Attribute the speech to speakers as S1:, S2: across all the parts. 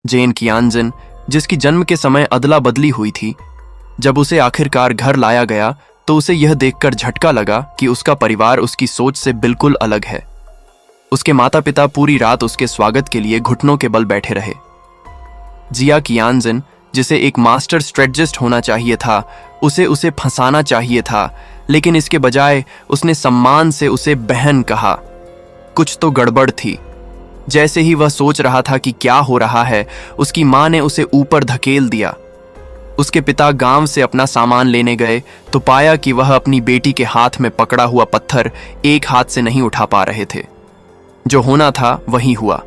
S1: जेन कियानजिन, जिसकी जन्म के समय अदला बदली हुई थी, जब उसे आखिरकार घर लाया गया तो उसे यह देखकर झटका लगा कि उसका परिवार उसकी सोच से बिल्कुल अलग है। उसके माता पिता पूरी रात उसके स्वागत के लिए घुटनों के बल बैठे रहे। जिया कियानजिन, जिसे एक मास्टर स्ट्रेटजिस्ट होना चाहिए था, उसे फंसाना चाहिए था, लेकिन इसके बजाय उसने सम्मान से उसे बहन कहा। कुछ तो गड़बड़ थी। जैसे ही वह सोच रहा था कि क्या हो रहा है, उसकी मां ने उसे ऊपर धकेल दिया। उसके पिता गांव से अपना सामान लेने गए तो पाया कि वह अपनी बेटी के हाथ में पकड़ा हुआ पत्थर एक हाथ से नहीं उठा पा रहे थे। जो होना था वही हुआ।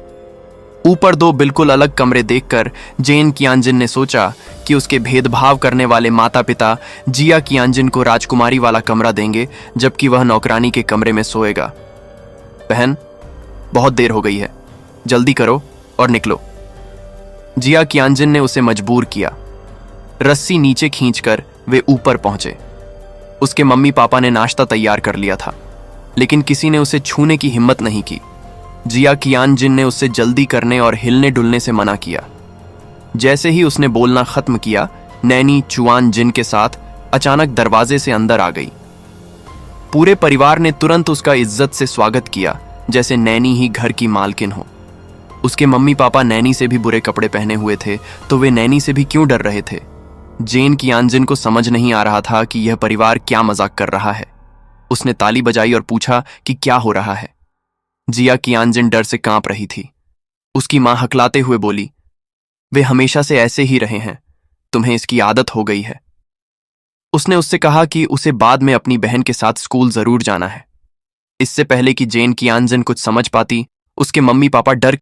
S1: ऊपर दो बिल्कुल अलग कमरे देखकर जेन कियानजिन ने सोचा कि उसके भेदभाव करने वाले माता पिता जिया कियानजिन को राजकुमारी वाला कमरा देंगे, जबकि वह नौकरानी के कमरे में सोएगा। बहन, बहुत देर हो गई है, जल्दी करो और निकलो। जिया कियानजिन ने उसे मजबूर किया। रस्सी नीचे खींचकर वे ऊपर पहुंचे। उसके मम्मी पापा ने नाश्ता तैयार कर लिया था, लेकिन किसी ने उसे छूने की हिम्मत नहीं की। जिया कियानजिन ने उससे जल्दी करने और हिलने डुलने से मना किया। जैसे ही उसने बोलना खत्म किया, नैनी चुआन जिन के साथ अचानक दरवाजे से अंदर आ गई। पूरे परिवार ने तुरंत उसका इज्जत से स्वागत किया, जैसे नैनी ही घर की मालकिन हो। उसके मम्मी पापा नैनी से भी बुरे कपड़े पहने हुए थे, तो वे नैनी से भी क्यों डर रहे थे? जेन कियानजिन को समझ नहीं आ रहा था कि यह परिवार क्या मजाक कर रहा है। उसने ताली बजाई और पूछा कि क्या हो रहा है। जिया कियानजिन डर से कांप रही थी। उसकी मां हकलाते हुए बोली, वे हमेशा से ऐसे ही रहे हैं, तुम्हें इसकी आदत हो गई है। उसने उससे कहा कि उसे बाद में अपनी बहन के साथ स्कूल जरूर जाना है। इससे पहले कि जेन कियानजिन कुछ समझ पाती, उसके मम्मी पापा डर